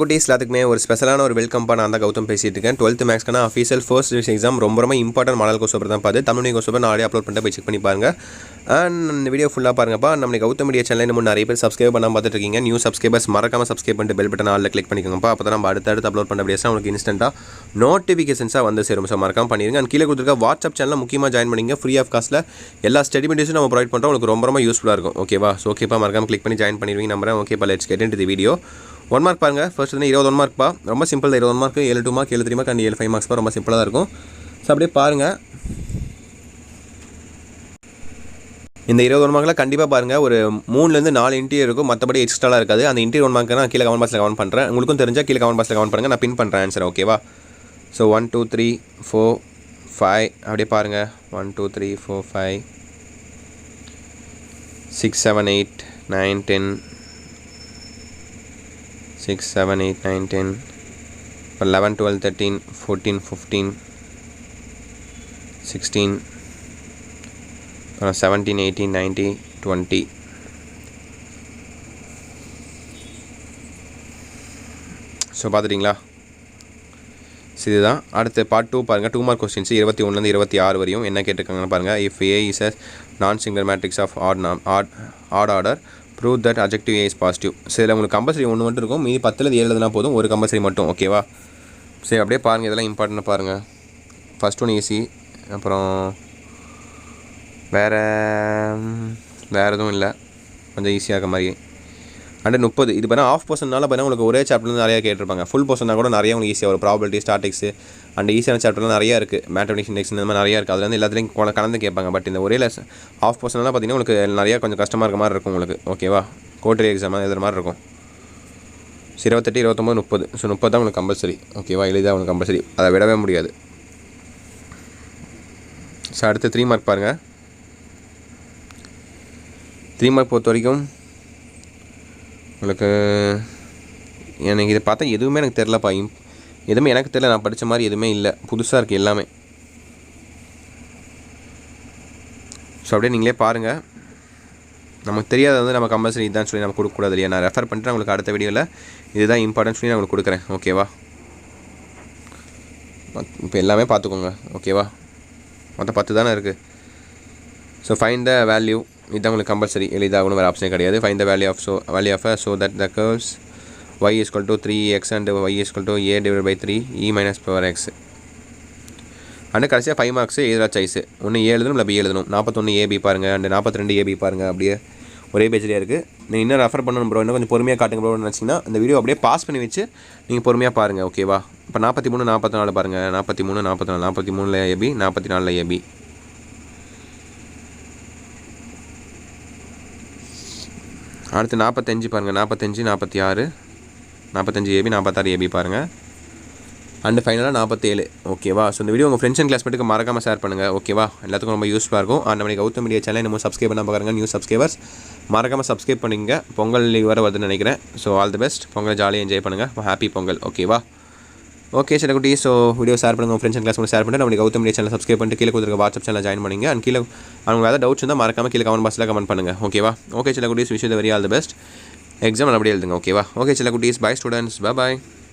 குட்டீஸ் எல்லாத்துக்குமே ஒரு ஸ்பெஷலான ஒரு வெல்கம் நான் தான் கௌதம் பேசிட்டு இருக்கேன். 12th மேக்ஸ்க்கான அஃபீஷியல் ஃபர்ஸ்ட் டிவிஷன் எக்ஸாம் ரொம்ப இம்பார்ட்டன்ட் மாடல் கோர்ஸ் தான் பார்த்து தமிழ் கோர்ஸ் நான் ஆல்ரெடி அப்லோட் பண்ணிட்டு போய் செக் பண்ணி பாருங்க. அண்ட் இந்த வீடியோ ஃபுல்லாக பாருங்கப்பா. நம்ம கௌதம் மீடியா சேனல் இன்னும் நிறைய பேர் சப்ஸ்கிரைப் பண்ணாமல் பார்த்துட்டு இருக்கீங்க. நியூ சப்ஸ்கிரைபர்ஸ் மறக்காம சப்ஸ்கிரைப் பண்ணிட்டு பெல் பட்டன் ஆல்ல கிளிக் பண்ணிக்கோங்கப்பா. அப்போ தான் நம்ம அடுத்தடுத்து அப்லோட் பண்ண வீடியோஸ் உங்களுக்கு இன்ஸ்டன்ட்டாக நோட்டிஃபிகேஷன்ஸாக வந்து சேரும். ஸோ மறக்காம பண்ணிடுங்க. அண்ட் கீழே கொடுத்துருக்க வாட்ஸ்அப் சேனலில் முக்கியமாக ஜாயின் பண்ணிங்க. ஃப்ரீ ஆஃப் காஸ்ட்டில் எல்லா ஸ்டடி மெட்டீரியல்ஸும் நம்ம ப்ரொவைட் பண்ணுறோம். உங்களுக்கு ரொம்ப யூஸ்ஃபுல்லாக இருக்கும். ஓகேவா? ஸோ ஓகேப்பா, மறக்காம கிளிக் பண்ணி ஜாயின் பண்ணிடுவீங்க நம்புறேன். ஓகேப்பா, let's get into the video. 1 mark பாருங்கள். ஃபர்ஸ்ட் வந்து 21 மார்க்ப்பா. ரொம்ப சிம்பிள் தான். 21 மார்க், 7 2 மார்க், 7 3 மார்க் அண்ட் 7 5 மார்க்ஸ்ப்பா. ரொம்ப சிம்பிளாக தான் இருக்கும். ஸோ அப்படியே பாருங்கள். இந்த 21 மார்க்கில் கண்டிப்பாக பாருங்கள் ஒரு 3லேருந்து 4 இன்டீரியர் இருக்கும். மற்றபடி எக்ஸ்ட்ராலாம் இருக்காது. அந்த இன்டீரியர் 1 மார்க் நான் கீழே கமெண்ட் பாக்ஸில் கமெண்ட் பண்ணுறேன். உங்களுக்கும் தெரிஞ்சால் கீழே கமெண்ட் பாக்ஸில் கமெண்ட் பண்ணுங்கள். நான் பின் பண்ணுறேன் ஆன்சர். ஓகேவா? ஸோ 1 2 3 4 5 அப்படியே பாருங்கள். 1 2 3 4 5 6 7 8 9 10 6 7 8 9 10 11 12 13 14 15 16 17 18 19 20. ஸோ பார்த்துட்டிங்களா? இதுதான் அடுத்து பார்ட் 2 பாருங்கள். 2 மார்க் கொஸ்டின்ஸ் 21லேருந்து 26 வரையும் என்ன கேட்டிருக்காங்கன்னு பாருங்கள். If A is a non singular matrix of odd order prove that adjective A is positive. சரி, உங்களுக்கு கம்பல்சரி 1 மட்டும் இருக்கும். மீதி 10ல் 7 எழுதுனா போதும். ஒரு கம்பல்சரி மட்டும். ஓகேவா? சரி, அப்படியே பாருங்கள். இதெல்லாம் இம்பார்ட்டன்ட் பாருங்கள். First one easy. அப்புறம் வேறு எதுவும் இல்லை. கொஞ்சம் ஈஸியாக இருக்க மாதிரி. அண்ட் 30 இது பண்ணால் ஆஃப் பர்சன்ட்னால பார்த்தீங்கன்னா உங்களுக்கு ஒரே சாப்டர்லேருந்து நிறையா கேட்டிருப்பாங்க. ஃபுல் பர்சனாக கூட நிறைய உங்களுக்கு ஈஸியாக ஒரு ப்ராபபிலிட்டி ஸ்டாட்டிக்ஸ் அண்ட் ஈஸியான சாப்டர்லாம் நிறையா இருக்குது. மேத்தமெட்டிக்ஸ் இண்டெக்ஸ் இந்த மாதிரி நிறையா இருக்குது. அதில் வந்து எல்லாத்துலேயும் கலந்து கேட்பாங்க. பட் இந்த ஒரே ஆஃப் பர்சன்லாம் பார்த்தீங்கன்னா உங்களுக்கு நிறையா கொஞ்சம் கஷ்டமாக இருக்க மாதிரி இருக்கும் உங்களுக்கு. ஓகேவா? கோட்டரி எக்ஸாம் எழுதுற மாதிரி இருக்கும். 28 29 30. ஸோ 30 தான் உங்களுக்கு கம்பல்சரி. ஓகேவா? எளிதாக உங்களுக்கு கம்பல்சரி. அதை விடவே முடியாது. ஸோ அடுத்து 3 மார்க் பாருங்கள். 3 மார்க் பொறுத்த வரைக்கும் உங்களுக்கு எனக்கு இதை பார்த்தா எதுவுமே எனக்கு தெரிலப்பா. எதுவுமே எனக்கு தெரியல. நான் படித்த மாதிரி எதுவுமே இல்லை. புதுசாக இருக்குது எல்லாமே. ஸோ அப்படியே நீங்களே பாருங்கள். நமக்கு தெரியாத வந்து நம்ம கம்பல்சரி இதுதான் சொல்லி நம்ம கொடுக்கக்கூடாது இல்லையா? நான் ரெஃபர் பண்ணிட்டு உங்களுக்கு அடுத்த வீடியோவில் இதுதான் இம்பார்ட்டன்ட் சொல்லி நான் உங்களுக்கு கொடுக்குறேன். ஓகேவா? இப்போ எல்லாமே பார்த்துக்கோங்க. ஓகேவா? மொத்தம் 10 தானே இருக்குது. So find the value. இதுதான் உங்களுக்கு கம்பல்சரி. எளிதாகணும், வேறு ஆப்ஷனே கிடையாது. Find the value of so that the curves y = 3x and y = a/3 e - power x. And கடைசியாக 5 மார்க்ஸ் எதிராக சாய்ஸு. ஒன்று ஏ எழுதணும், இல்லை பி எழுதணும். 41 ஏபி பாருங்கள். அண்ட் 42 ஏபி பாருங்கள். அப்படியே ஒரே பேஜ்லேயே இருக்குது. நீங்கள் இன்னும் ரெஃபர் பண்ணணும் ப்ரோ, இன்னும் கொஞ்சம் பொறுமையாக காட்டுங்க ப்ரோன்னு நினச்சிங்கன்னா இந்த வீடியோ அப்படியே பாஸ் பண்ணி வச்சு நீங்கள் பொறுமையாக பாருங்கள். ஓகேவா? இப்போ 43 44 பாருங்கள். 43 44 43ல் ஏபி, 44ல் ஏபி. அடுத்து 45 பாருங்கள். 45 46 45 ஏபி 46 ஏபி பாருங்கள். அண்டு ஃபைனலாக 47. ஓகேவா? ஸோ இந்த வீடியோ உங்கள் ஃப்ரெண்ட்ஸ் அண்ட் கிளாஸ்மேட்டுக்கு மறக்காமல் ஷேர் பண்ணுங்கள். ஓகேவா? எல்லாத்துக்கும் ரொம்ப யூஸ்ஃபுல்லாக இருக்கும். அண்ட் நம்ம கௌதம் மீடியா சேனல் நம்ம சப்ஸ்கிரைப் பண்ண பாருங்க. நியூ சப்ஸ்கிரைபர்ஸ் மறக்காமல் சப்ஸ்கிரைப் பண்ணிங்க. பொங்கல் லீவ் வர வருதுன்னு நினைக்கிறேன். So all the best. Pongal ஜாலியாக என்ஜாய் பண்ணுங்கள். ஹாப்பி பொங்கல். ஓகேவா? ஓகே சில குட்டி. ஸோ வீடியோ ஷேர் பண்ணுங்கள். உங்கள் ஃப்ரெண்ட்ஸ் அண்ட் கிளாஸ் ஷேர் பண்ணிட்டு நம்ம கௌதம் மீடியா சேனல் சப்ஸ்கிரைப் பண்ணிட்டு கீழே கொடுத்துருக்க வாட்ஸ்அப் சேனல் ஜாயின் பண்ணிங்க. அண்ட் கீழே அவங்க ஏதாவது டவுட்ஸ் இருந்தால் மறக்காமல் கீழே கமெண்ட் பாக்ஸில் கமெண்ட் பண்ணுங்கள். ஓகேவா? ஓகே சில குட்டீஸ், wish you the very all the best. Exam நல்லபடியாக எழுதுங்க. ஓகேவா? ஓகே சில குட்டீஸ். Bye students. பை.